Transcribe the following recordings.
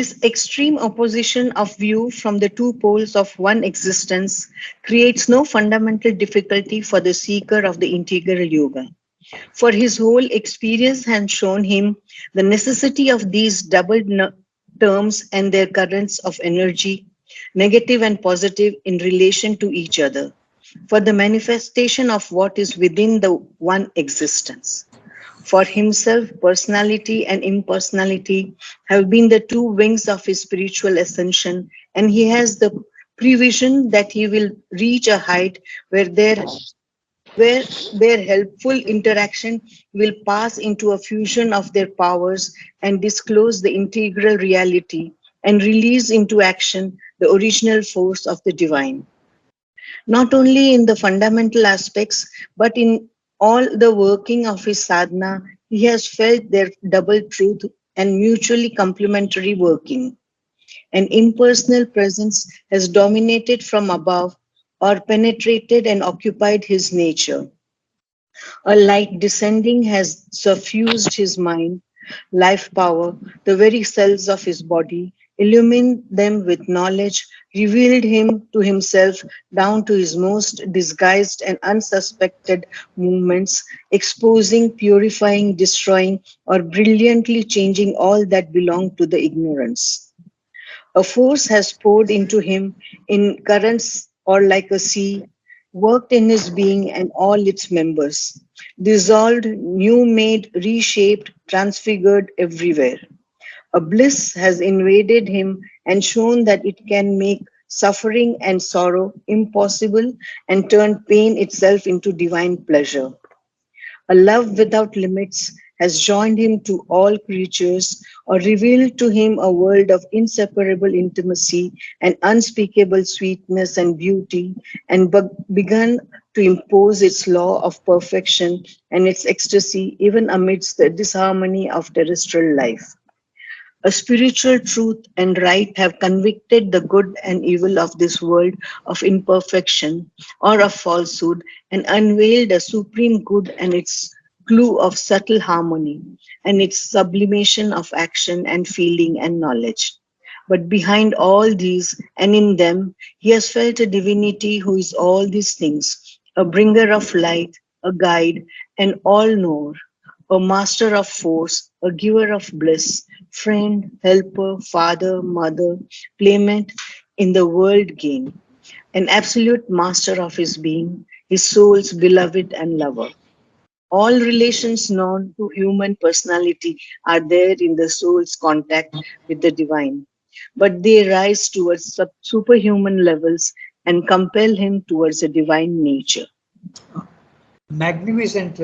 This extreme opposition of view from the two poles of one existence creates no fundamental difficulty for the seeker of the integral yoga, for his whole experience has shown him the necessity of these double terms and their currents of energy, negative and positive, in relation to each other, for the manifestation of what is within the one existence. For himself, personality and impersonality have been the two wings of his spiritual ascension, and he has the prevision that he will reach a height where their helpful interaction will pass into a fusion of their powers and disclose the integral reality and release into action the original force of the divine. Not only in the fundamental aspects, but in all the working of his sadhana, he has felt their double truth and mutually complementary working. An impersonal presence has dominated from above or penetrated and occupied his nature. A light descending has suffused his mind, life power, the very cells of his body, illumined them with knowledge, revealed him to himself down to his most disguised and unsuspected movements, exposing, purifying, destroying, or brilliantly changing all that belonged to the ignorance. A force has poured into him in currents or like a sea, worked in his being and all its members, dissolved, new made, reshaped, transfigured everywhere. A bliss has invaded him and shown that it can make suffering and sorrow impossible and turn pain itself into divine pleasure. A love without limits has joined him to all creatures or revealed to him a world of inseparable intimacy and unspeakable sweetness and beauty and begun to impose its law of perfection and its ecstasy even amidst the disharmony of terrestrial life. A spiritual truth and right have convicted the good and evil of this world of imperfection or of falsehood and unveiled a supreme good and its clue of subtle harmony and its sublimation of action and feeling and knowledge. But behind all these and in them, he has felt a divinity who is all these things, a bringer of light, a guide, an all-knower, a master of force, a giver of bliss, friend, helper, father, mother, playmate in the world game, an absolute master of his being, his soul's beloved and lover. All relations known to human personality are there in the soul's contact with the divine, but they rise towards superhuman levels and compel him towards a divine nature. Magnificent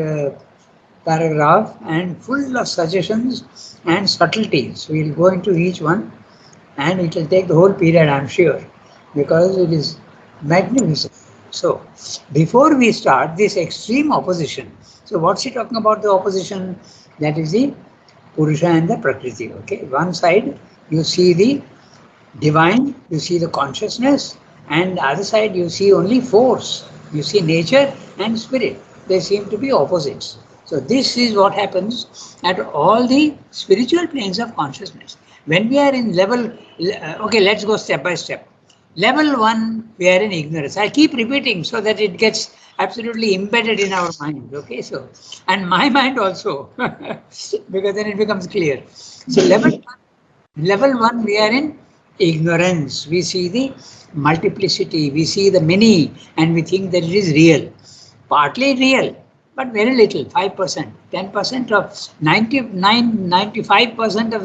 paragraph and full of suggestions and subtleties. We will go into each one and it will take the whole period, I'm sure, because it is magnificent. So, before we start this extreme opposition, so what's he talking about the opposition? That is the Purusha and the Prakriti. Okay, one side you see the divine, you see the consciousness, and the other side you see only force. You see nature and spirit. They seem to be opposites. So this is what happens at all the spiritual planes of consciousness. When we are in level, okay, let's go step by step. Level 1, we are in ignorance. I keep repeating so that it gets absolutely embedded in our mind. Okay, so, and my mind also, because then it becomes clear. So level 1, we are in ignorance. We see the multiplicity, we see the many, and we think that it is real. Partly real, but very little, 5%, 10% of 95% of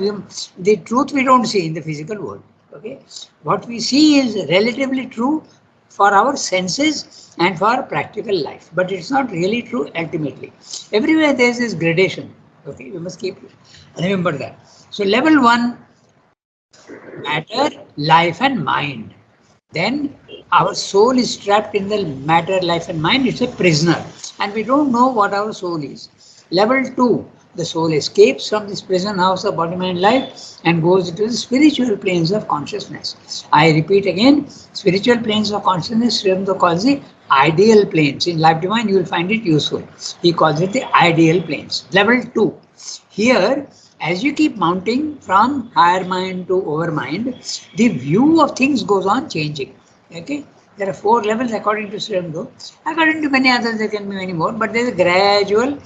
the truth we don't see in the physical world. Okay, what we see is relatively true for our senses and for our practical life, but it's not really true ultimately. Everywhere there is this gradation. Okay, we must keep remember that. So level 1, matter, life and mind. Then our soul is trapped in the matter, life and mind. It's a prisoner and we don't know what our soul is. Level 2, the soul escapes from this prison house of body, mind, life and goes into the spiritual planes of consciousness. I repeat again, spiritual planes of consciousness, Sri Aurobindo calls the ideal planes. In Life Divine, you will find it useful. He calls it the ideal planes. Level 2. Here, as you keep mounting from higher mind to over mind, the view of things goes on changing. Okay, there are 4 levels according to Sri Aurobindo. According to many others, there can be many more, but there is a gradual,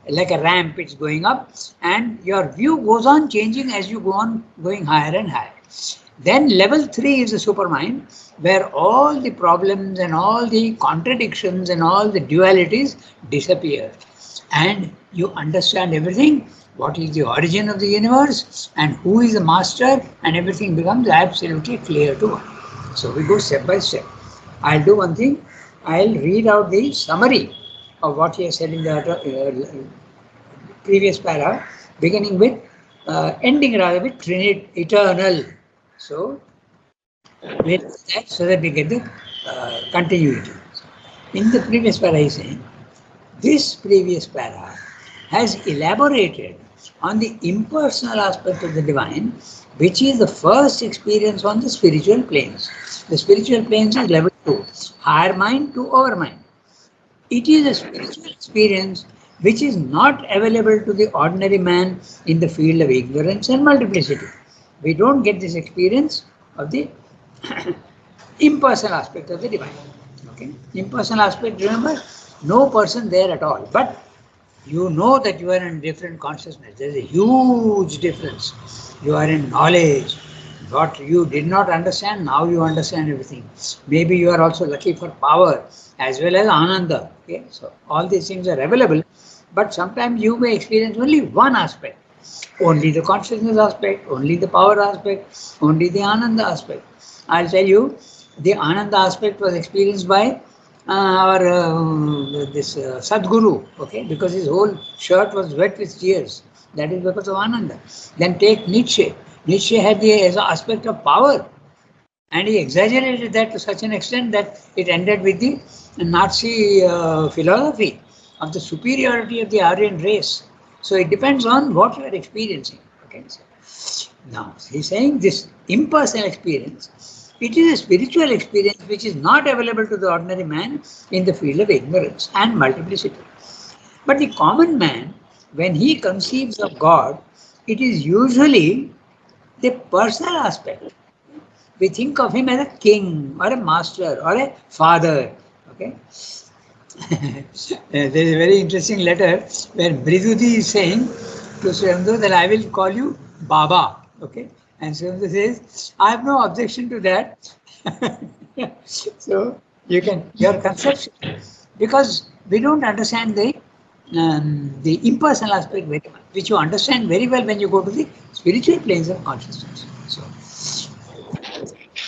like a ramp, it's going up, and your view goes on changing as you go on going higher and higher. Then level 3 is the supermind, where all the problems and all the contradictions and all the dualities disappear, and you understand everything, what is the origin of the universe and who is the master, and everything becomes absolutely clear to one. So we go step by step. I'll do one thing, I'll read out the summary of what he has said in the previous para, beginning with, ending rather with Trinity, eternal. So we'll do that so that we get the continuity. In the previous para, he is saying, this previous para has elaborated on the impersonal aspect of the divine, which is the first experience on the spiritual planes. The spiritual planes is level 2, higher mind to over mind. It is a spiritual experience which is not available to the ordinary man in the field of ignorance and multiplicity. We don't get this experience of the impersonal aspect of the divine. Okay? Impersonal aspect, remember, no person there at all. But you know that you are in different consciousness. There is a huge difference. You are in knowledge. What you did not understand, now you understand everything. Maybe you are also lucky for power as well as ananda. Okay? So all these things are available, but sometimes you may experience only one aspect. Only the consciousness aspect, only the power aspect, only the ananda aspect. I'll tell you, the ananda aspect was experienced by our Sadguru, okay, because his whole shirt was wet with tears. That is because of Ananda. Then take Nietzsche. Nietzsche had the aspect of power, and he exaggerated that to such an extent that it ended with the Nazi philosophy of the superiority of the Aryan race. So it depends on what you are experiencing. Okay. Now he's saying this impersonal experience, it is a spiritual experience which is not available to the ordinary man in the field of ignorance and multiplicity. But the common man, when he conceives of God, it is usually the personal aspect. We think of him as a king or a master or a father. Okay. There is a very interesting letter where Bridudi is saying to Sri Aurobindo that I will call you Baba. Okay. And Sri Aurobindo says, I have no objection to that. So you can, your conception, because we don't understand the impersonal aspect very much, which you understand very well when you go to the spiritual planes of consciousness. So,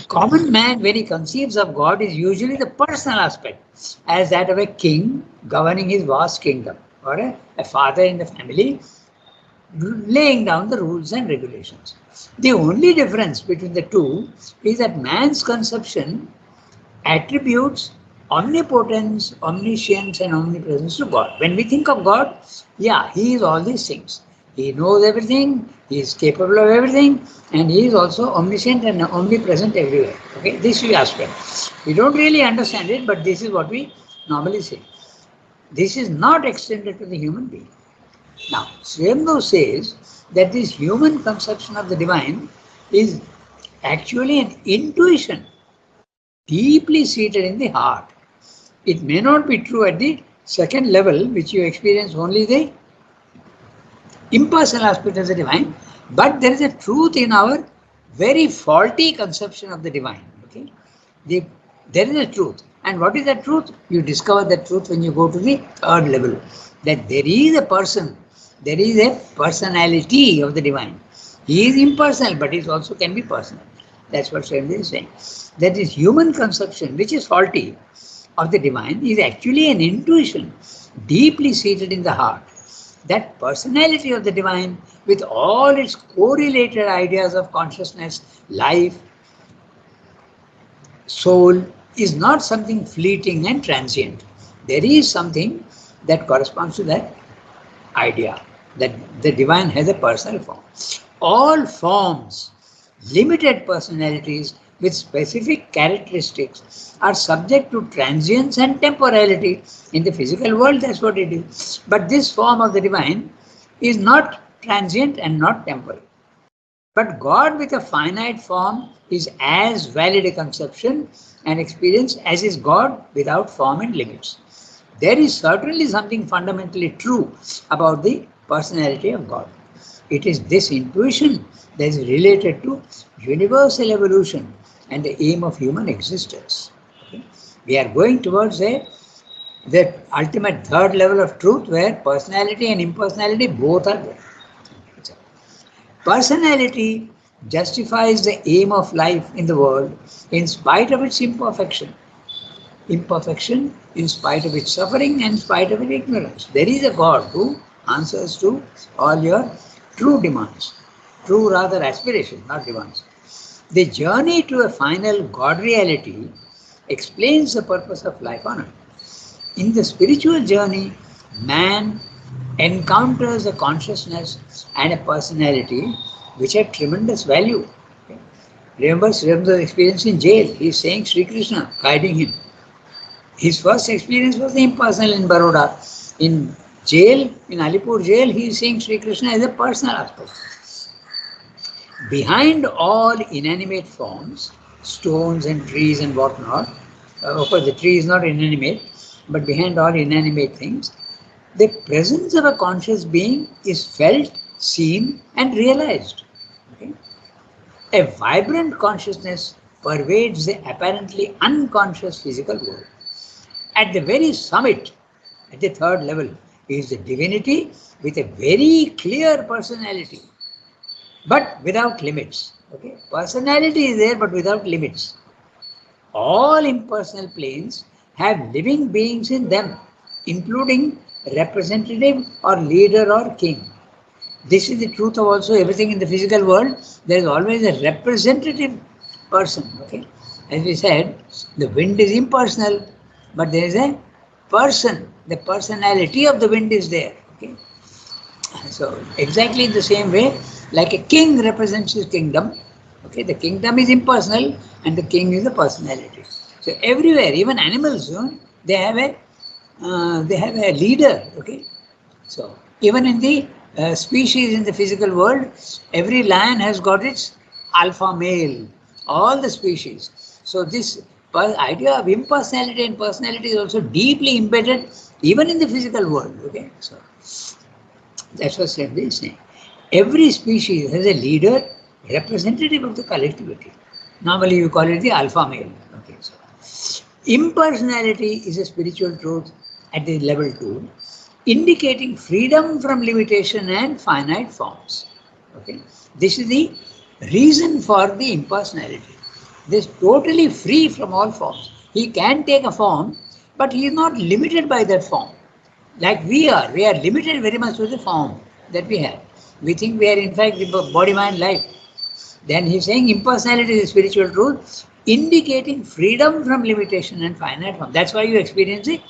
common man, when he conceives of God, is usually the personal aspect, as that of a king governing his vast kingdom, or a father in the family laying down the rules and regulations. The only difference between the two is that man's conception attributes omnipotence, omniscience, and omnipresence to God. When we think of God, yeah, He is all these things. He knows everything, He is capable of everything, and He is also omniscient and omnipresent everywhere. Okay, this we aspect. We don't really understand it, but this is what we normally say. This is not extended to the human being. Now, Sri Aurobindo says that this human conception of the divine is actually an intuition deeply seated in the heart. It may not be true at the second level, which you experience only the impersonal aspect of the divine, but there is a truth in our very faulty conception of the divine. Okay, there is a truth, and what is that truth? You discover that truth when you go to the third level. That there is a person, there is a personality of the divine. He is impersonal, but he also can be personal. That's what Sri is saying. That this human conception, which is faulty, of the divine, is actually an intuition deeply seated in the heart. That personality of the divine, with all its correlated ideas of consciousness, life, soul, is not something fleeting and transient. There is something that corresponds to that idea, that the divine has a personal form. All forms, limited personalities with specific characteristics, are subject to transience and temporality. In the physical world, that's what it is. But this form of the divine is not transient and not temporal. But God with a finite form is as valid a conception and experience as is God without form and limits. There is certainly something fundamentally true about the personality of God. It is this intuition that is related to universal evolution and the aim of human existence. Okay? We are going towards the ultimate third level of truth where personality and impersonality both are there. Personality justifies the aim of life in the world in spite of its imperfection. Imperfection in spite of its suffering and in spite of its ignorance. There is a God who answers to all your true demands, true rather aspirations, not demands. The journey to a final God reality explains the purpose of life on earth. In the spiritual journey, man encounters a consciousness and a personality which have tremendous value. Remember Srim's experience in jail. He is saying Sri Krishna, guiding him. His first experience was impersonal in Baroda. In jail, in Alipur jail, he is seeing Sri Krishna as a personal aspect. Behind all inanimate forms, stones and trees and whatnot, of course the tree is not inanimate, but behind all inanimate things, the presence of a conscious being is felt, seen and realized. Okay? A vibrant consciousness pervades the apparently unconscious physical world. At the very summit, at the third level, is the divinity with a very clear personality, but without limits. Okay? Personality is there, but without limits. All impersonal planes have living beings in them, including representative or leader or king. This is the truth of also everything in the physical world. There is always a representative person. Okay, as we said, the wind is impersonal, but there is a person. The personality of the wind is there. Okay, so exactly in the same way, like a king represents his kingdom. Okay, the kingdom is impersonal, and the king is the personality. So everywhere, even animals, they have a leader. Okay, so even in the species in the physical world, every lion has got its alpha male, all the species. So this idea of impersonality and personality is also deeply embedded even in the physical world. Okay, so that's what Sri is saying. Every species has a leader representative of the collectivity. Normally you call it the alpha male. Okay, so impersonality is a spiritual truth at the level 2, indicating freedom from limitation and finite forms. Okay, this is the reason for the impersonality. This is totally free from all forms. He can take a form, but he is not limited by that form. Like we are limited very much to the form that we have. We think we are in fact the body, mind, life. Then he is saying impersonality is a spiritual truth, indicating freedom from limitation and finite form. That's why you experience the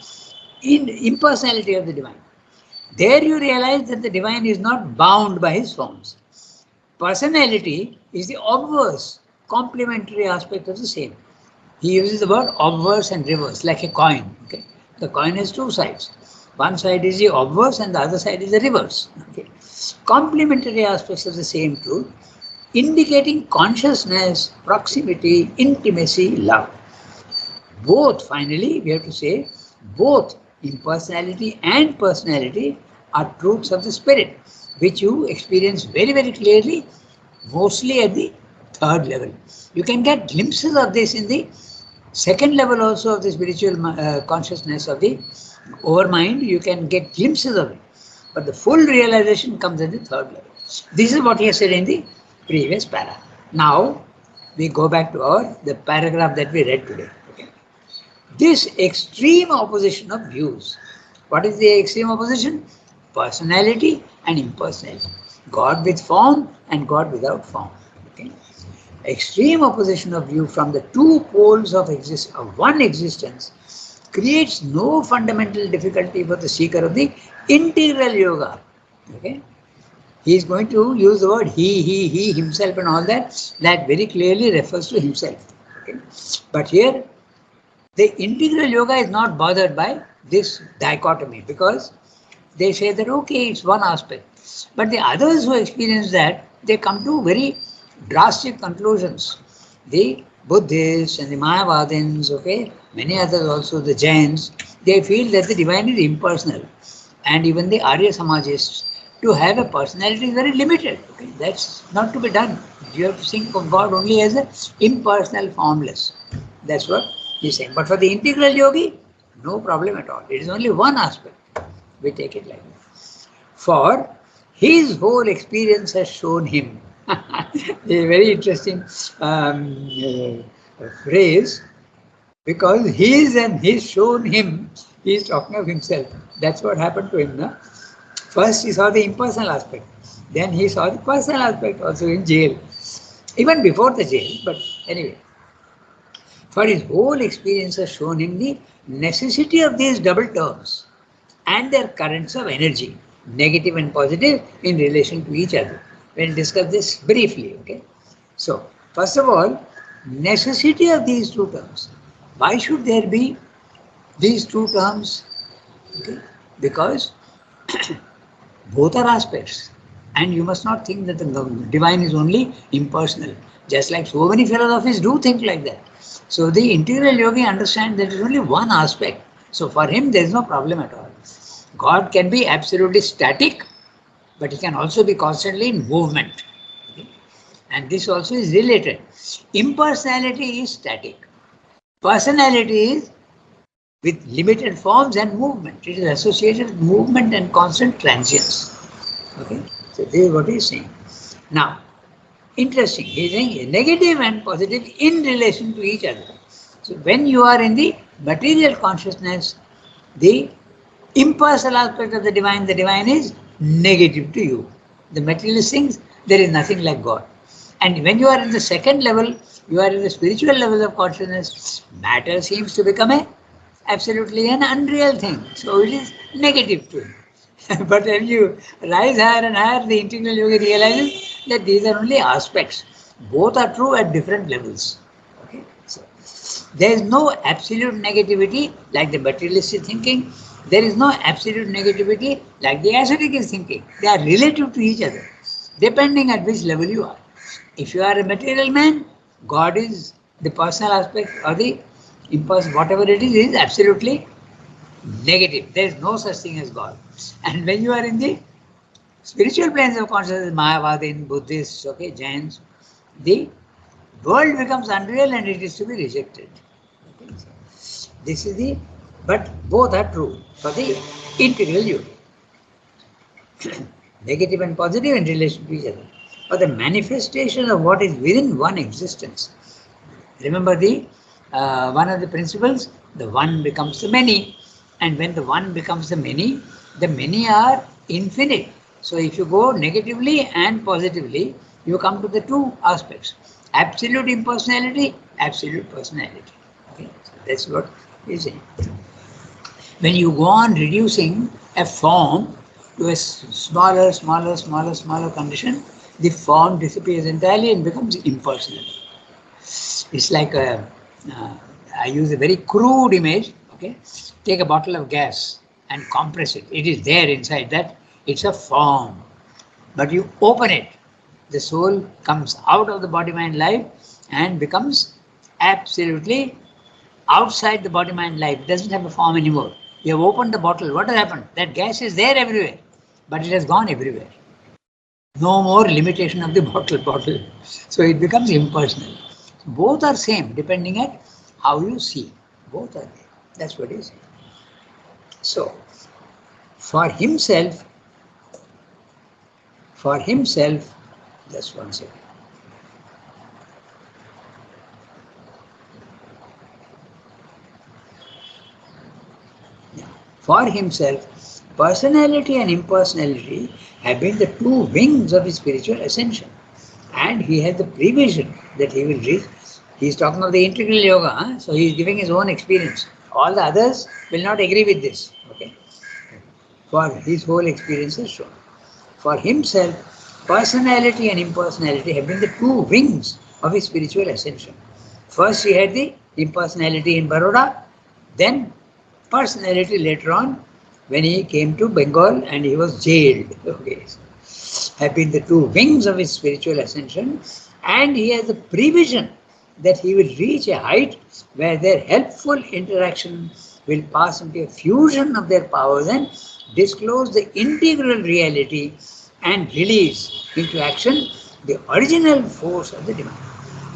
impersonality of the divine. There you realize that the divine is not bound by his forms. Personality is the obverse, complementary aspect of the same. He uses the word obverse and reverse, like a coin. Okay? The coin has two sides. One side is the obverse and the other side is the reverse. Okay? Complementary aspects of the same truth, indicating consciousness, proximity, intimacy, love. Both, finally, we have to say, both impersonality and personality are truths of the spirit, which you experience very, very clearly, mostly at the third level. You can get glimpses of this in the second level also of the spiritual consciousness of the overmind. You can get glimpses of it, but the full realization comes at the third level. This is what he has said in the previous para. Now, we go back to the paragraph that we read today. Okay. This extreme opposition of views. What is the extreme opposition? Personality and impersonality. God with form and God without form. Okay. Extreme opposition of view from the two poles of one existence creates no fundamental difficulty for the seeker of the integral yoga. Okay. He is going to use the word he, himself and all that. That very clearly refers to himself. Okay. But here, the integral yoga is not bothered by this dichotomy because they say that, okay, it's one aspect. But the others who experience that, they come to very drastic conclusions. The Buddhists and the Mayavadins, okay, many others also, the Jains, they feel that the divine is impersonal. And even the Arya Samajists, to have a personality is very limited. Okay? That's not to be done. You have to think of God only as a impersonal, formless. That's what he's saying. But for the integral yogi, no problem at all. It is only one aspect. We take it like that. For his whole experience has shown him. A very interesting phrase, because his and his shown him, he is talking of himself. That's what happened to him. No? First he saw the impersonal aspect, then he saw the personal aspect also in jail, even before the jail. But anyway, for his whole experience has shown him the necessity of these double terms and their currents of energy, negative and positive, in relation to each other. We'll discuss this briefly, okay? So, first of all, necessity of these two terms. Why should there be these two terms? Okay? Because both are aspects. And you must not think that the divine is only impersonal. Just like so many philosophies do think like that. So the integral yogi understands that it is only one aspect. So for him there is no problem at all. God can be absolutely static, but he can also be constantly in movement. Okay? And this also is related. Impersonality is static. Personality is with limited forms and movement. It is associated with movement and constant transience. Okay? So this is what he is saying. Now, interesting, he is saying negative and positive in relation to each other. So when you are in the material consciousness, the impersonal aspect of the divine is negative to you. The materialist thinks there is nothing like God. And when you are in the second level, you are in the spiritual level of consciousness, matter seems to become absolutely an unreal thing. So it is negative to you. But when you rise higher and higher, the integral yogi realizes that these are only aspects. Both are true at different levels. Okay? So there is no absolute negativity like the materialistic thinking. There is no absolute negativity like the ascetic is thinking. They are relative to each other, depending at which level you are. If you are a material man, God is the personal aspect or the impulse, whatever it is absolutely negative. There is no such thing as God. And when you are in the spiritual planes of consciousness, Mayavadin, Buddhists, okay, Jains, the world becomes unreal and it is to be rejected. Okay. This is the, but both are true for the integral yogi. Negative and positive in relation to each other. For the manifestation of what is within one existence. Remember the one of the principles, the one becomes the many. And when the one becomes the many are infinite. So if you go negatively and positively, you come to the two aspects. Absolute impersonality, absolute personality. Okay? So that's what he's saying. When you go on reducing a form to a smaller condition, the form disappears entirely and becomes impersonal. It's like I use a very crude image. Okay, take a bottle of gas and compress it. It is there inside that. It's a form, but you open it. The soul comes out of the body, mind, life and becomes absolutely outside the body, mind, life. It doesn't have a form anymore. You have opened the bottle. What has happened? That gas is there everywhere, but it has gone everywhere. No more limitation of the bottle. So it becomes impersonal. Both are same depending at how you see. Both are there. That's what it is. So, for himself, just one second. For himself, personality and impersonality have been the two wings of his spiritual ascension. And he has the prevision that he will reach. He is talking of the integral yoga, huh? So he is giving his own experience. All the others will not agree with this. Okay. For his whole experience is shown. For himself, personality and impersonality have been the two wings of his spiritual ascension. First he had the impersonality in Baroda, then personality later on when he came to Bengal and he was jailed. Okay. have been the two wings of his spiritual ascension, and he has the prevision that he will reach a height where their helpful interaction will pass into a fusion of their powers and disclose the integral reality and release into action the original force of the divine.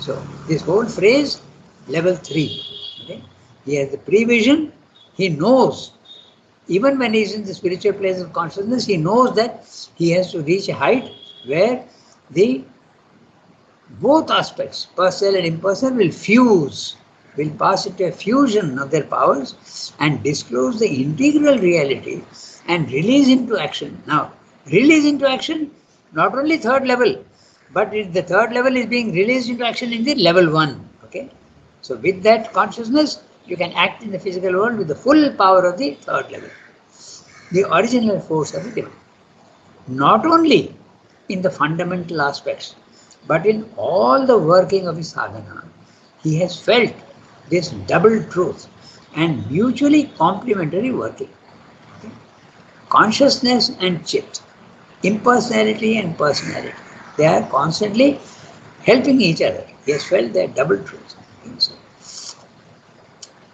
So this whole phrase, level 3. Okay? He has the prevision, he knows. Even when he is in the spiritual place of consciousness, he knows that he has to reach a height where the both aspects, personal and impersonal, will fuse, will pass into a fusion of their powers and disclose the integral reality and release into action. Now, release into action, not only third level, but the third level is being released into action in the level 1. Okay? So, with that consciousness, you can act in the physical world with the full power of the third level, the original force of the divine. Not only in the fundamental aspects, but in all the working of his sadhana, he has felt this double truth and mutually complementary working. Okay? Consciousness and chit, impersonality and personality, they are constantly helping each other. He has felt their double truth.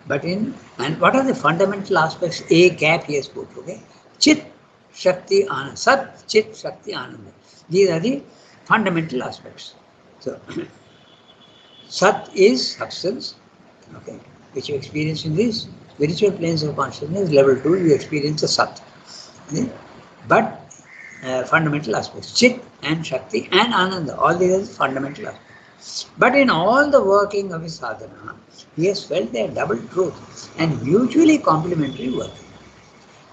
And what are the fundamental aspects? A gap he has put, okay? Chit, Shakti, Anand. Sat, Chit, Shakti, Anand. These are the fundamental aspects. So, Sat is substance, okay, which you experience in these spiritual planes of consciousness. Level 2, you experience the Sat. Okay? But fundamental aspects, Chit and Shakti and Ananda, all these are fundamental aspects. But in all the working of his sadhana, he has felt their double truth and mutually complementary working.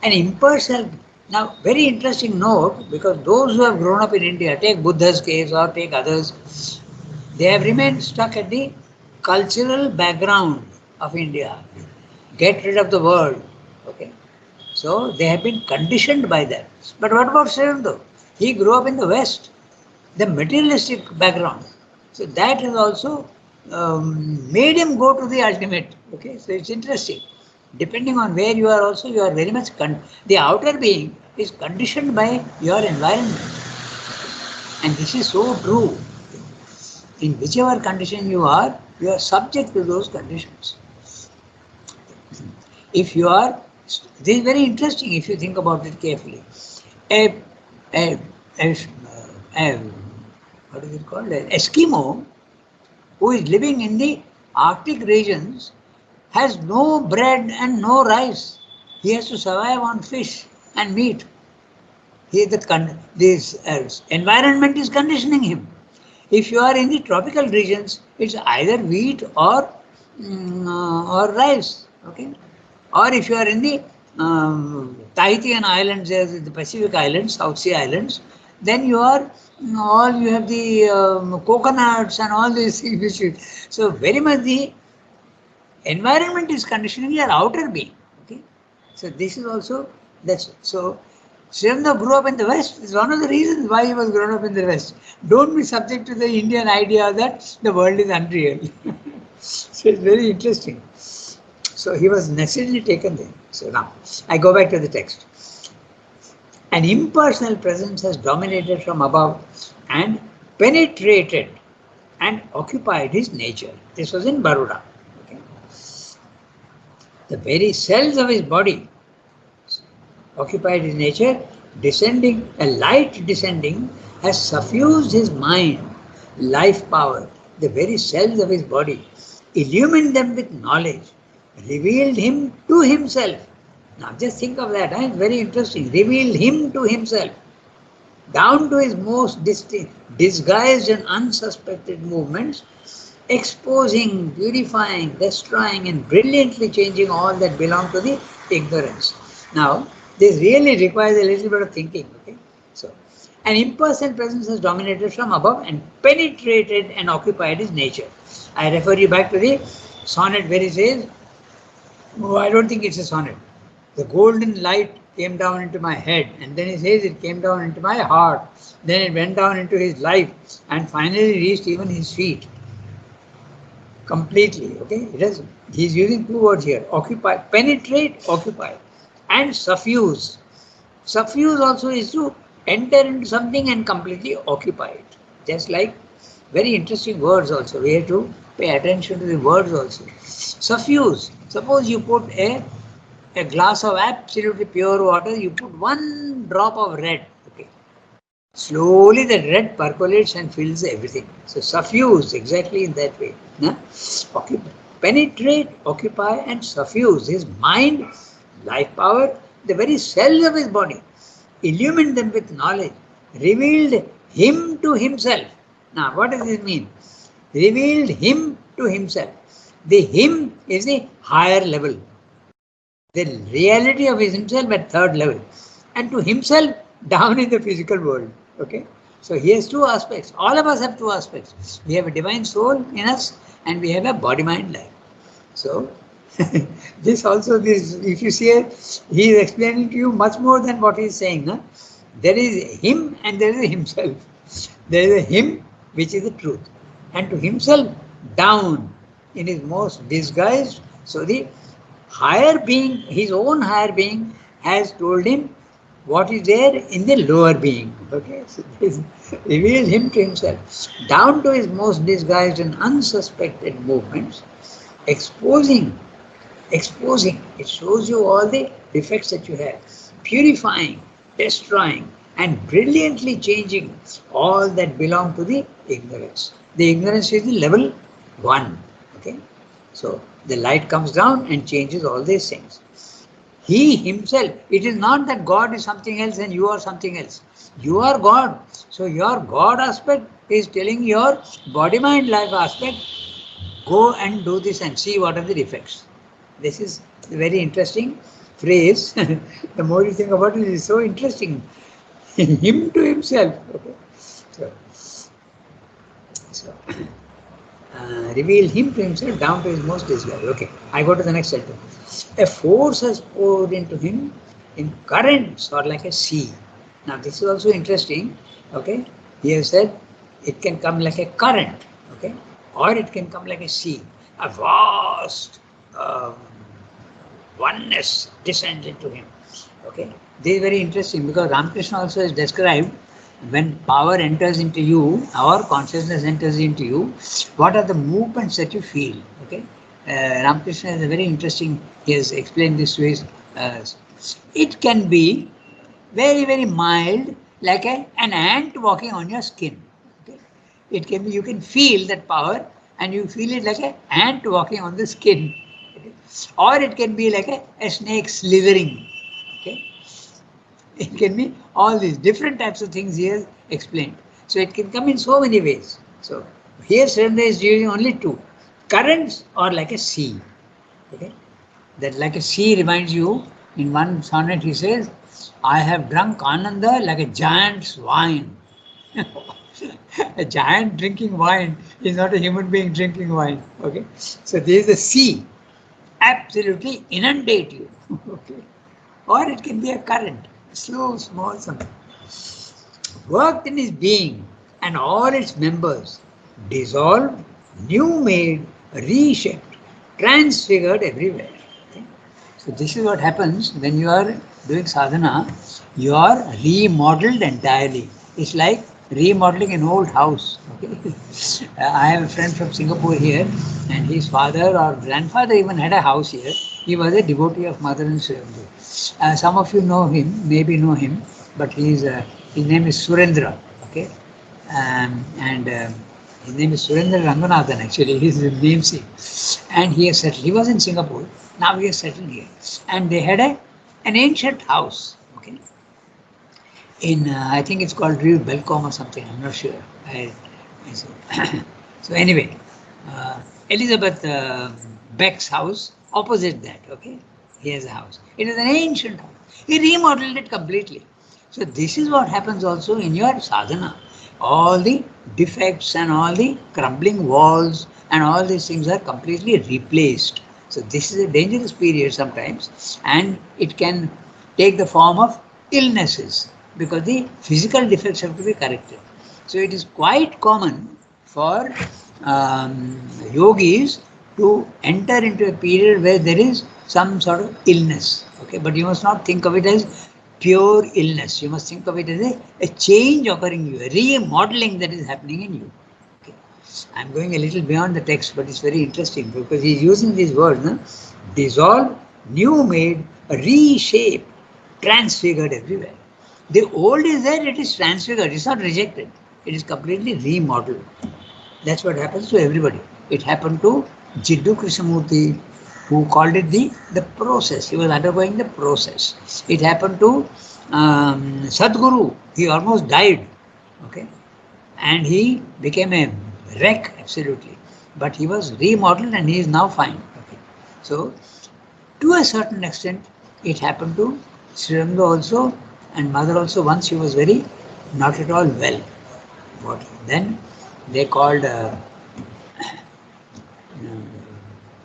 An impersonal, now very interesting note, because those who have grown up in India, take Buddha's case or take others, they have remained stuck at the cultural background of India. Get rid of the world. Okay. So they have been conditioned by that. But what about Srinanda? He grew up in the West, the materialistic background. So that has also made him go to the ultimate. Okay, so it's interesting. Depending on where you are, also you are very much the outer being is conditioned by your environment, and this is so true. In whichever condition you are subject to those conditions. If you are, this is very interesting if you think about it carefully. A, a, a, a what is it called? An Eskimo who is living in the Arctic regions has no bread and no rice. He has to survive on fish and meat. This environment is conditioning him. If you are in the tropical regions, it's either wheat or rice. Okay, or if you are in the Tahitian islands, the Pacific Islands, South Sea Islands, then you have the coconuts and all these things. So very much the environment is conditioning your outer being. Okay, so this is also so. Srinanda grew up in the West is one of the reasons why he was grown up in the West. Don't be subject to the Indian idea that the world is unreal. So it's very interesting. So he was necessarily taken there. So now I go back to the text. An impersonal presence has dominated from above and penetrated and occupied his nature. This was in Baroda. Okay. The very cells of his body occupied his nature, a light descending has suffused his mind, life power, the very cells of his body, illumined them with knowledge, revealed him to himself. Now just think of that, it's very interesting. Revealed him to himself, down to his most disguised and unsuspected movements, exposing, purifying, destroying, and brilliantly changing all that belong to the ignorance. Now, this really requires a little bit of thinking. Okay? So, an impersonal presence has dominated from above and penetrated and occupied his nature. I refer you back to the sonnet where he says, I don't think it's a sonnet. The golden light came down into my head, and then he says it came down into my heart, then it went down into his life, and finally reached even his feet. Completely, okay? He's using two words here, occupy, penetrate, occupy, and suffuse. Suffuse also is to enter into something and completely occupy it. Just like very interesting words also. We have to pay attention to the words also. Suffuse. Suppose you put a glass of absolutely pure water, you put one drop of red. Okay. Slowly the red percolates and fills everything. So suffuse exactly in that way. Nah? Occupy, penetrate, occupy and suffuse his mind, life power, the very cells of his body. Illumined them with knowledge, revealed him to himself. Now what does this mean? Revealed him to himself. The him is the higher level, the reality of his himself at third level, and to himself down in the physical world. Okay, so he has two aspects. All of us have two aspects. We have a divine soul in us, and we have a body mind life. So this also, this, if you see it, he is explaining to you much more than what he is saying. Huh? There is him and there is himself. There is a him which is the truth, and to himself down in his most disguised. So the higher being, his own higher being, has told him what is there in the lower being. Okay, so this reveals him to himself, down to his most disguised and unsuspected movements, exposing, exposing. It shows you all the defects that you have, purifying, destroying, and brilliantly changing all that belong to the ignorance. The ignorance is the level 1. Okay, so the light comes down and changes all these things. He himself, it is not that God is something else and you are something else. You are God. So your God aspect is telling your body mind life aspect, go and do this and see what are the defects. This is a very interesting phrase. The more you think about it, it is so interesting. Him to himself. Okay. So reveal him to himself down to his most desire. Okay, I go to the next sentence. A force has poured into him in currents or like a sea. Now this is also interesting. Okay, he has said it can come like a current. Okay, or it can come like a sea. A vast oneness descends into him. Okay, this is very interesting because Ramakrishna also has described when power enters into you, our consciousness enters into you, what are the movements that you feel? Okay, Ramakrishna is a very interesting. He has explained this way. Uh, it can be very very mild, like an ant walking on your skin. Okay, it can be, you can feel that power, and you feel it like an ant walking on the skin. Okay? Or it can be like a snake slithering. Okay, it can be all these different types of things he has explained. So it can come in so many ways. So here Surendra is using only two. Currents or like a sea. Okay? That like a sea reminds you, in one sonnet he says, I have drunk Ananda like a giant's wine. A giant drinking wine is not a human being drinking wine. Okay? So there is a sea. Absolutely inundate you. Okay? Or it can be a current, slow, small something. Worked in his being and all its members, dissolved, new made, reshaped, transfigured everywhere. Okay? So this is what happens when you are doing sadhana, you are remodeled entirely. It's like remodeling an old house. Okay? I have a friend from Singapore here, and his father or grandfather even had a house here. He was a devotee of Mother and Surendra. Some of you know him, maybe know him, but his name is Surendra. Okay, and his name is Surendra Ranganathan. Actually, his namesake, and he has settled. He was in Singapore. Now he has settled here, and they had an ancient house. Okay, in I think it's called Real Belcom or something. I'm not sure. So anyway, Elizabeth Beck's house opposite that. Okay, he has a house. It is an ancient house. He remodeled it completely. So this is what happens also in your sadhana. All the defects and all the crumbling walls and all these things are completely replaced. So this is a dangerous period sometimes, and it can take the form of illnesses because the physical defects have to be corrected. So it is quite common for yogis to enter into a period where there is some sort of illness. Okay, but you must not think of it as pure illness. You must think of it as a change occurring in you, a remodeling that is happening in you. Okay. I'm going a little beyond the text, but it's very interesting because he's using these words, no? Dissolve, new made, reshape, transfigured everywhere. The old is there, it is transfigured, it's not rejected, it is completely remodeled. That's what happens to everybody. It happened to Jiddu Krishnamurti, who called it the process. He was undergoing the process. It happened to Sadhguru. He almost died. Okay. And he became a wreck, absolutely. But he was remodeled and he is now fine. Okay. So, to a certain extent, it happened to Sriranga also and mother also. Once she was very not at all well. What then they called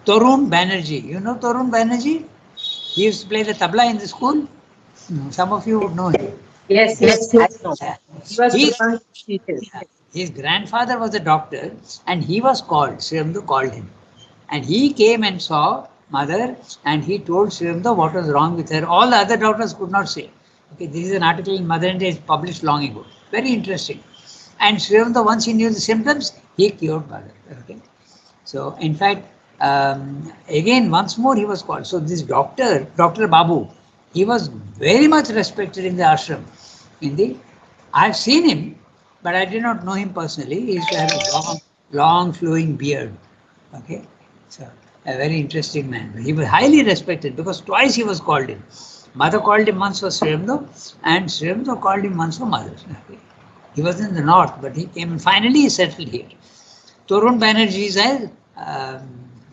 Tarun Banerjee. You know Tarun Banerjee? He used to play the tabla in the school. Some of you would know him. Yes, yes, I know. He was His, Devang teacher. his grandfather was a doctor and he was called, Sriramdu called him. And he came and saw mother and he told Sriramdu what was wrong with her. All the other doctors could not say. Okay, this is an article in Mother India, it's published long ago. Very interesting. And Sriramdu, once he knew the symptoms, he cured mother. Okay. So, in fact, again, once more he was called. So, this doctor, Dr. Babu, he was very much respected in the ashram. I've seen him, but I did not know him personally. He used to have a long flowing beard. Okay, so a very interesting man. He was highly respected because twice he was called in. Mother called him once for Sriramdu, and Sriramdu called him once for mother. Okay. He was in the north, but he came and finally he settled here. Tarun Banerjee is a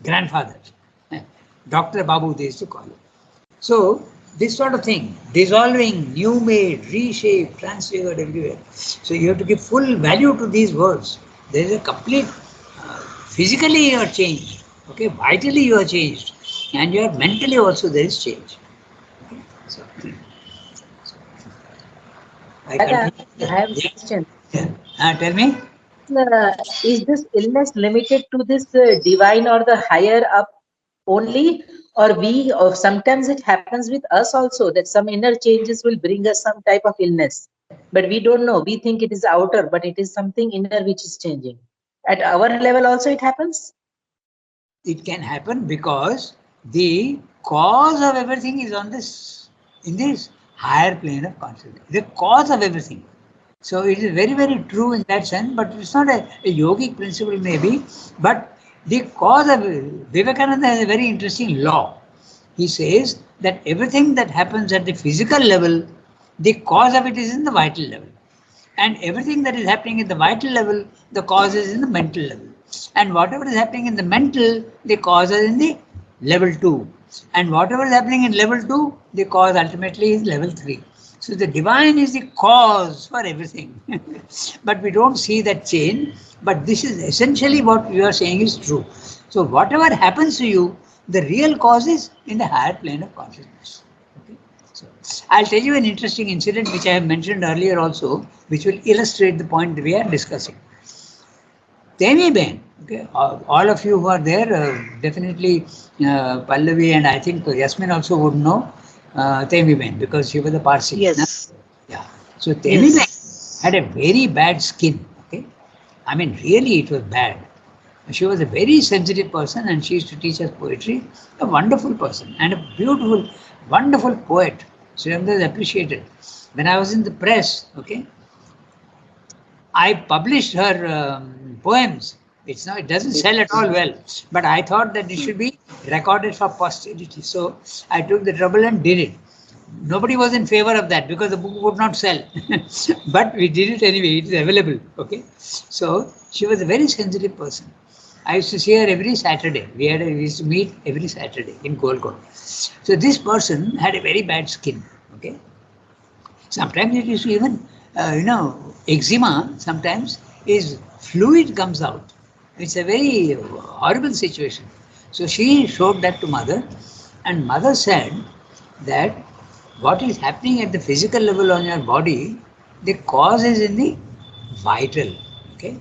grandfather. Dr. Babu, they used to call him. So, this sort of thing, dissolving, new made, reshaped, transfigured everywhere. So, you have to give full value to these words. There is a complete, physically you are changed, okay, vitally you are changed, and you are mentally also there is change. Okay? So, I Dada, continue. I have a question. Tell me. Is this illness limited to this divine or the higher up only, or sometimes it happens with us also that some inner changes will bring us some type of illness, but we don't know. We think it is outer, but it is something inner which is changing. At our level also it happens. It can happen because the cause of everything is on this, in this higher plane of consciousness. The cause of everything. So it is very, very true in that sense, but it's not a yogic principle maybe, but the cause of Vivekananda has a very interesting law. He says that everything that happens at the physical level, the cause of it is in the vital level. And everything that is happening at the vital level, the cause is in the mental level. And whatever is happening in the mental, the cause is in the level 2. And whatever is happening in level 2, the cause ultimately is level 3. So the divine is the cause for everything. But we don't see that change. But this is essentially what you are saying is true. So whatever happens to you, the real cause is in the higher plane of consciousness. Okay? So I'll tell you an interesting incident which I have mentioned earlier also, which will illustrate the point we are discussing. Temi Ben, okay, all of you who are there, definitely Pallavi and I think Yasmin also would know Temi Ben because she was a Parsi. Yes. Yeah. So Temi Ben Yes. had a very bad skin. Okay. I mean, really, it was bad. She was a very sensitive person and she used to teach us poetry. A wonderful person and a beautiful, wonderful poet. Sriramda is appreciated. When I was in the press, okay, I published her poems. It doesn't sell at all well, but I thought that it should be recorded for posterity. So I took the trouble and did it. Nobody was in favor of that because the book would not sell. But we did it anyway. It is available. Okay. So she was a very sensitive person. I used to see her every Saturday. We used to meet every Saturday in Golconda. So this person had a very bad skin. Okay. Sometimes it is even, eczema sometimes is fluid comes out. It's a very horrible situation. So she showed that to mother and mother said that what is happening at the physical level on your body, the cause is in the vital. Okay.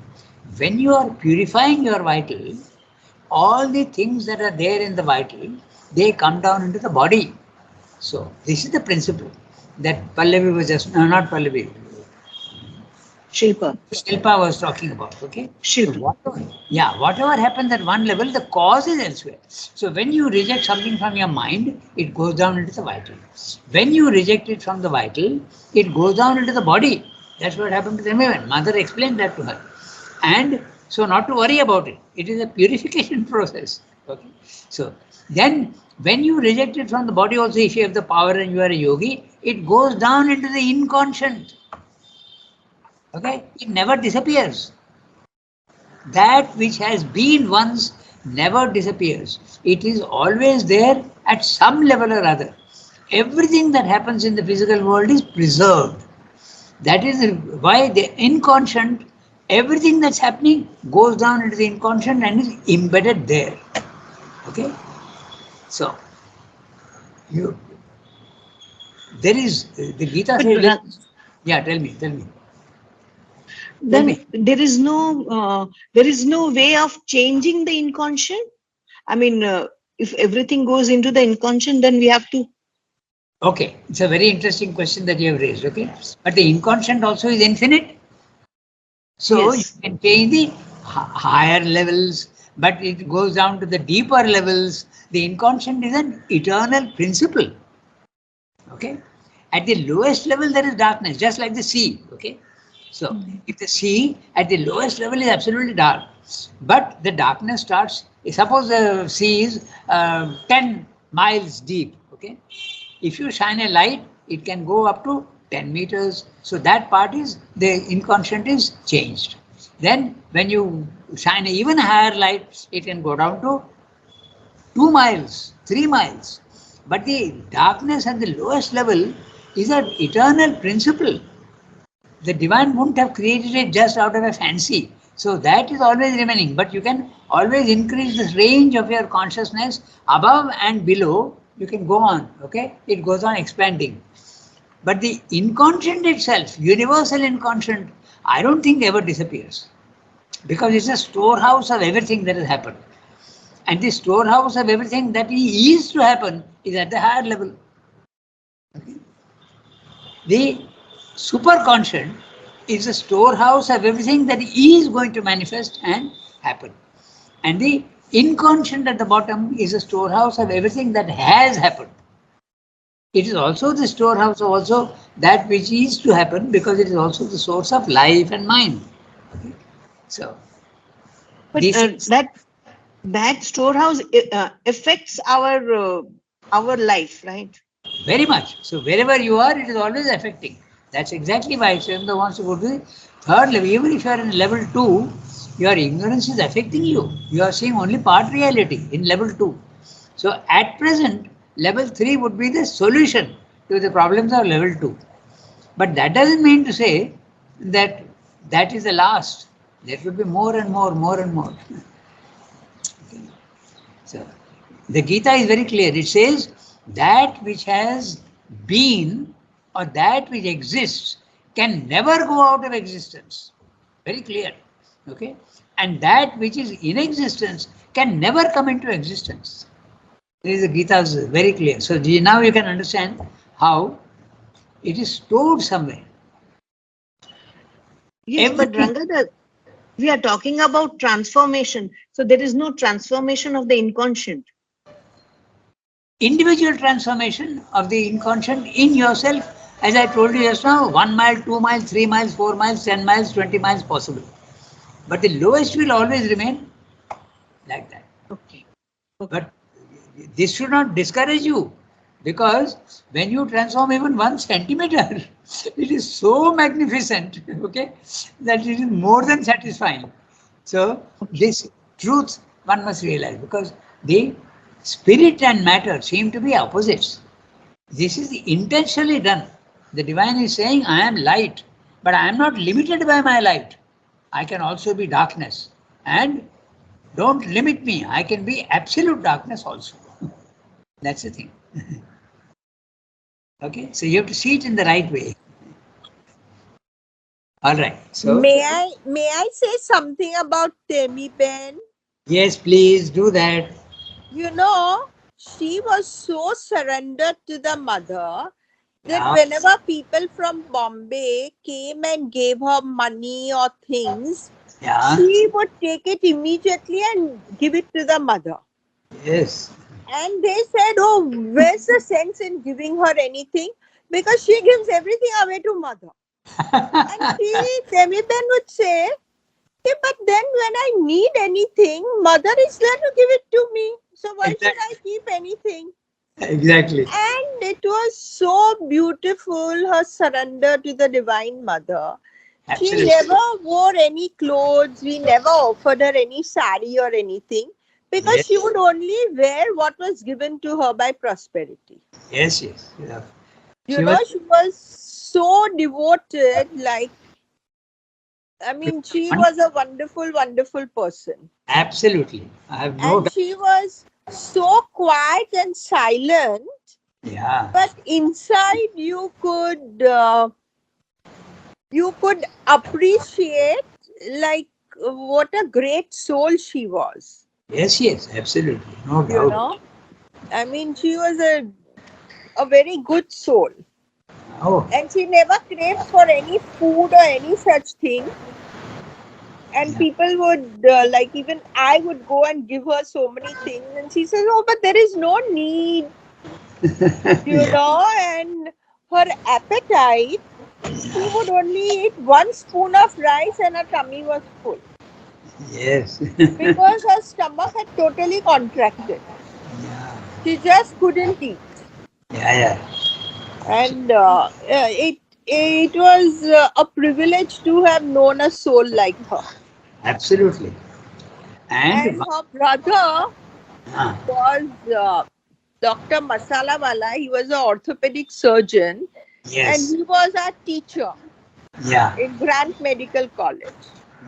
When you are purifying your vital, all the things that are there in the vital, they come down into the body. So this is the principle. that Pallavi was just, no, not Pallavi, Shilpa. Shilpa was talking about. Okay, so Shilpa. whatever happens at one level, the cause is elsewhere. So when you reject something from your mind, it goes down into the vital. When you reject it from the vital, it goes down into the body. That's what happened to the women. Mother explained that to her, and so not to worry about it. It is a purification process. Okay, so then when you reject it from the body, also if you have the power and you are a yogi, it goes down into the inconscient. Okay, it never disappears. That which has been once never disappears. It is always there at some level or other. Everything that happens in the physical world is preserved. That is why the inconscient, everything that's happening goes down into the inconscient and is embedded there. Okay? So, you, there is, the Gita But says, yeah, tell me. Tell then me. there is no way of changing the inconscient. I mean, if everything goes into the inconscient, then we have to. Okay, it's a very interesting question that you have raised. Okay, but the inconscient also is infinite. So you Yes. can change the higher levels, but it goes down to the deeper levels. The inconscient is an eternal principle. Okay. At the lowest level, there is darkness, just like the sea. Okay. So if the sea at the lowest level is absolutely dark, but the darkness starts, suppose the sea is 10 miles deep. Okay. If you shine a light, it can go up to 10 meters. So that part is, the inconscient is changed. Then when you shine even higher light, it can go down to 2 miles, 3 miles. But the darkness at the lowest level is an eternal principle. The divine wouldn't have created it just out of a fancy. So that is always remaining. But you can always increase the range of your consciousness above and below. You can go on. Okay? It goes on expanding. But the inconscient itself, universal inconscient, I don't think ever disappears. Because it's a storehouse of everything that has happened. And the storehouse of everything that is to happen is at the higher level. Okay? The superconscious is a storehouse of everything that is going to manifest and happen. And the inconscient at the bottom is a storehouse of everything that has happened. It is also the storehouse of also that which is to happen, because it is also the source of life and mind. Okay? So, But this is that storehouse affects our life, right? very much. So wherever you are, it is always affecting. That's exactly why Swayambhava wants to go to the third level. Even if you are in level 2, your ignorance is affecting you. You are seeing only part reality in level 2. So at present, level 3 would be the solution to the problems of level 2. But that doesn't mean to say that that is the last. There will be more and more, more and more. So the Gita is very clear. It says that which has been or that which exists can never go out of existence. Very clear. Okay? And that which is in existence can never come into existence. This is the Gita's very clear. So now you can understand how it is stored somewhere. Yes, but Everything. Ranga, we are talking about transformation. So there is no transformation of the inconscient. Individual transformation of the inconscient in yourself, as I told you just now, 1 mile, 2 miles, 3 miles, 4 miles, 10 miles, 20 miles possible. But the lowest will always remain like that. Okay. Okay. But this should not discourage you, because when you transform even 1 centimeter, it is so magnificent, okay, that it is more than satisfying. So Okay. this truth one must realize, because the spirit and matter seem to be opposites. This is intentionally done. The divine is saying, I am light, but I am not limited by my light. I can also be darkness. And don't limit me. I can be absolute darkness also. That's the thing. Okay, so you have to see it in the right way. All right. So, May I say something about Temi Ben? yes, please do that. You know, she was so surrendered to the mother that whenever people from Bombay came and gave her money or things, she would take it immediately and give it to the mother. Yes. And they said, oh, where's the sense in giving her anything? Because she gives everything away to mother. And Temiben would say, "Okay, but then when I need anything, mother is there to give it to me. So why should I keep anything?" Exactly. And it was so beautiful, her surrender to the Divine Mother. Absolutely. She never wore any clothes. We never offered her any sari or anything because Yes. she would only wear what was given to her by prosperity. Yes, yes. Yeah. She was so devoted, she was a wonderful, wonderful person. Absolutely. I have no And doubt. she was so quiet and silent, Yeah. but inside you could appreciate like what a great soul she was. Yes, yes. Absolutely. No You doubt. know, she was a very good soul. Oh. And she never craved for any food or any such thing. And Yeah. people would, even I would go and give her so many things. And she says, oh, but there is no need, and her appetite, she would only eat one spoon of rice and her tummy was full. Yes. Because her stomach had totally contracted. Yeah. She just couldn't eat. Yeah, yeah. And it was a privilege to have known a soul like her. Absolutely. And And her brother uh, was Dr. Masalawala. He was an orthopedic surgeon and yes. he was our teacher Yeah. in Grant Medical College.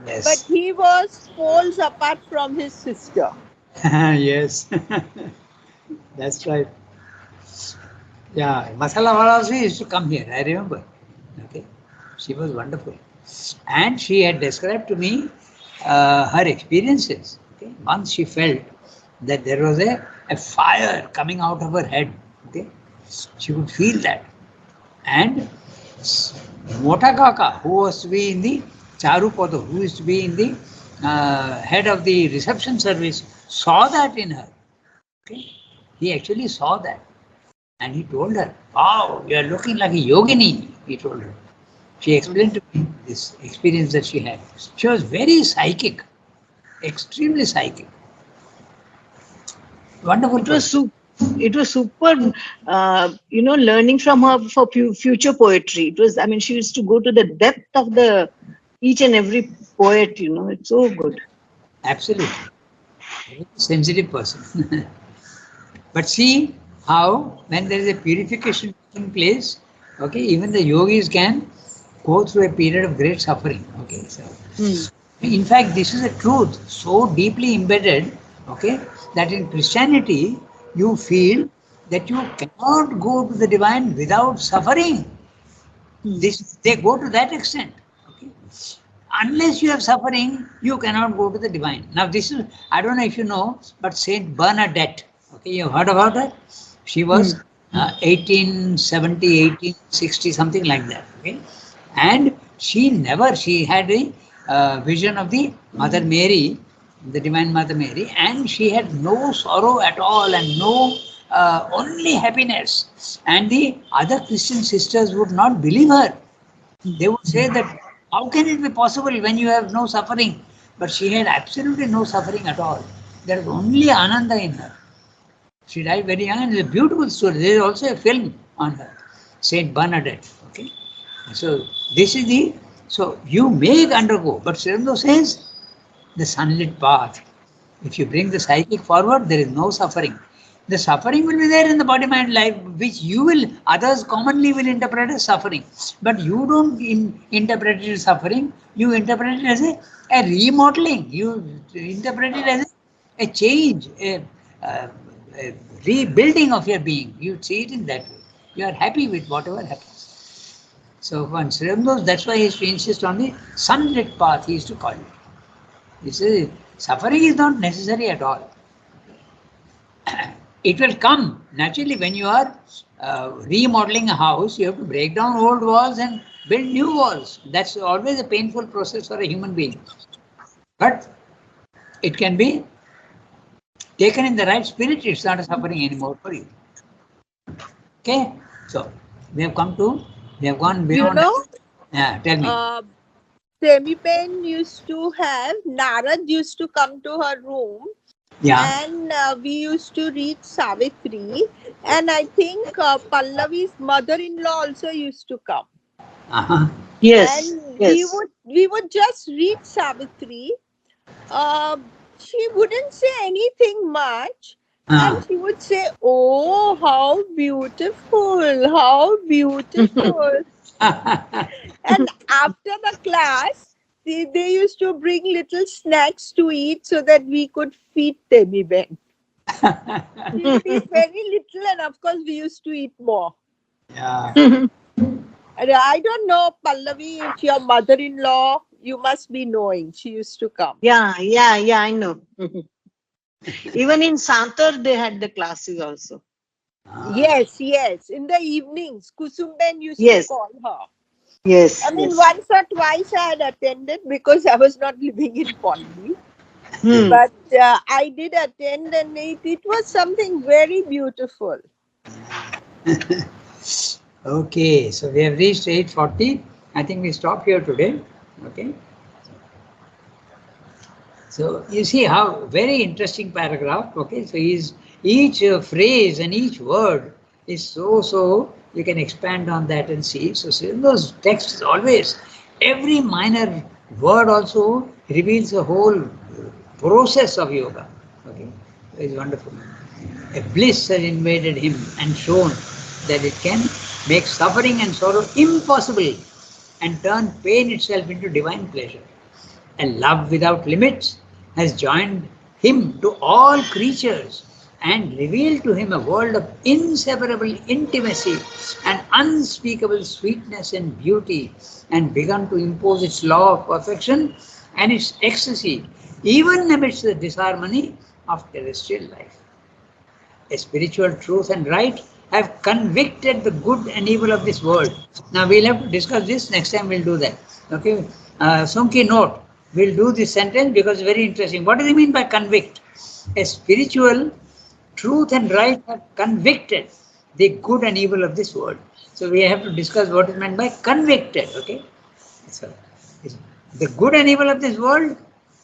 But Yes. he was poles apart from his sister. Yes. That's right. Yeah. Masala Wala also used to come here. I remember. Okay. She was wonderful. And she had described to me her experiences. Okay. Once she felt that there was a fire coming out of her head. Okay. She would feel that. And Mota Kaka, who was to be in the Charupoto, who used to be in the head of the reception service, saw that in her. Okay? He actually saw that. And he told her, wow, you are looking like a yogini, he told her. She explained to me this experience that she had. She was very psychic, extremely psychic. Wonderful It was person. it was super, learning from her for future poetry. It was, she used to go to the depth of the each and every poet. It's so good. Absolutely. Very sensitive person. But see how when there is a purification taking place, okay, even the yogis can go through a period of great suffering. Okay, so in fact, this is a truth so deeply embedded, okay, that in Christianity you feel that you cannot go to the divine without suffering. This they go to that extent. Okay, unless you have suffering, you cannot go to the divine. Now, this is, I don't know if you know, but Saint Bernadette, okay, you have heard about her? She was 1870, 1860, something like that, okay? And she had a vision of the Mother Mary, the Divine Mother Mary, and she had no sorrow at all and no only happiness. And the other Christian sisters would not believe her. They would say that how can it be possible when you have no suffering? But she had absolutely no suffering at all. There was only Ananda in her. She died very young and it's a beautiful story. There is also a film on her, Saint Bernadette. Okay. So this is the so you may undergo, but Srendo says the sunlit path. If you bring the psychic forward, there is no suffering. The suffering will be there in the body mind life, which others commonly will interpret as suffering. But you don't interpret it as suffering, you interpret it as a remodeling, you interpret it as a change, uh, a rebuilding of your being. You see it in that way. You are happy with whatever happens. So once Srimdos, that's why he used to insist on the sunlit path, he used to call it. He says suffering is not necessary at all. It will come naturally. When you are remodeling a house, you have to break down old walls and build new walls. That's always a painful process for a human being. But it can be taken in the right spirit. It's not a suffering anymore for you. Okay? So, we have gone You beyond. know, Yeah, tell me. Semipen used to have, Narad used to come to her room, Yeah. and we used to read Savitri, and I think Pallavi's mother-in-law also used to come, Uh-huh. Yes, and yes. we would just read Savitri. Uh, she wouldn't say anything much, and Uh. she would say, "Oh, how beautiful! How beautiful!" And after the class, they used to bring little snacks to eat so that we could feed Temi Ben. She would eat very little, and of course, we used to eat more. Yeah. And I don't know, Pallavi, if your mother in law, you must be knowing. She used to come. Yeah, I know. Even in Santor, they had the classes also. Yes, yes. In the evenings, Kusumben used to Yes, call her. I yes, mean, yes. once or twice I had attended because I was not living in Pondy. Hmm. But I did attend, and it was something very beautiful. Okay, so we have reached 8:40. I think we stop here today. Okay. So you see how very interesting paragraph. Okay, so each phrase and each word is so you can expand on that and see. So in those texts always every minor word also reveals a whole process of yoga. Okay, it's wonderful. A bliss has invaded him and shown that it can make suffering and sorrow impossible and turn pain itself into divine pleasure. And love without limits has joined him to all creatures and revealed to him a world of inseparable intimacy and unspeakable sweetness and beauty, and begun to impose its law of perfection and its ecstasy even amidst the disharmony of terrestrial life. A spiritual truth and right have convicted the good and evil of this world. Now we'll have to discuss this next time. We'll do that. Okay, Sunki, note. We'll do this sentence because it's very interesting. What does it mean by convict? A spiritual truth and right have convicted the good and evil of this world. So we have to discuss what is meant by convicted. Okay, so the good and evil of this world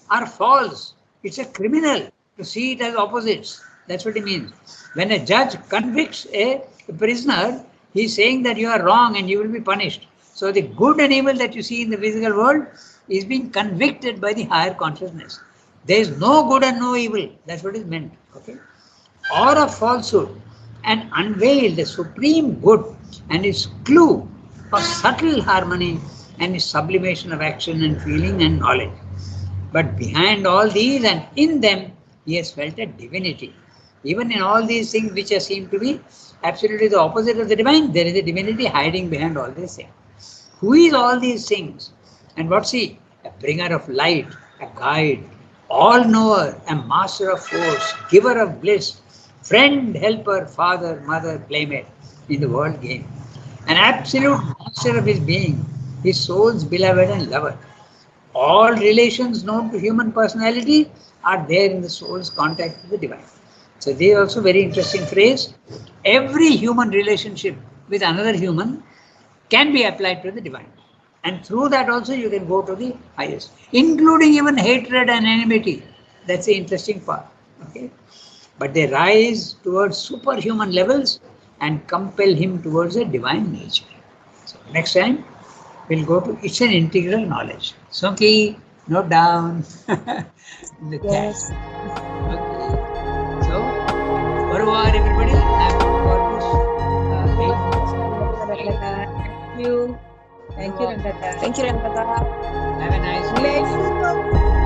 are false. It's a criminal to see it as opposites. That's what it means. When a judge convicts a prisoner, he's saying that you are wrong and you will be punished. So the good and evil that you see in the physical world is being convicted by the higher consciousness. There is no good and no evil. That's what is meant. Okay, or of falsehood, and unveil the supreme good and its clue of subtle harmony and its sublimation of action and feeling and knowledge. But behind all these and in them, he has felt a divinity. Even in all these things which are seen to be absolutely the opposite of the divine, there is a divinity hiding behind all these things. Who is all these things? And what's he? A bringer of light, a guide, all knower, a master of force, giver of bliss, friend, helper, father, mother, playmate in the world game. An absolute master of his being, his soul's beloved and lover. All relations known to human personality are there in the soul's contact with the divine. So this is also very interesting phrase. Every human relationship with another human can be applied to the divine. And through that also you can go to the highest, including even hatred and enmity. That's the interesting part. Okay? But they rise towards superhuman levels and compel him towards a divine nature. So next time we'll go to it's an integral knowledge. Sunki, note down in the chat. Yes. Okay. So, au revoir everybody. I've got almost 8. Thank you. Thank you, Rangata. Thank you, Rangata. Have a nice day. Bless you.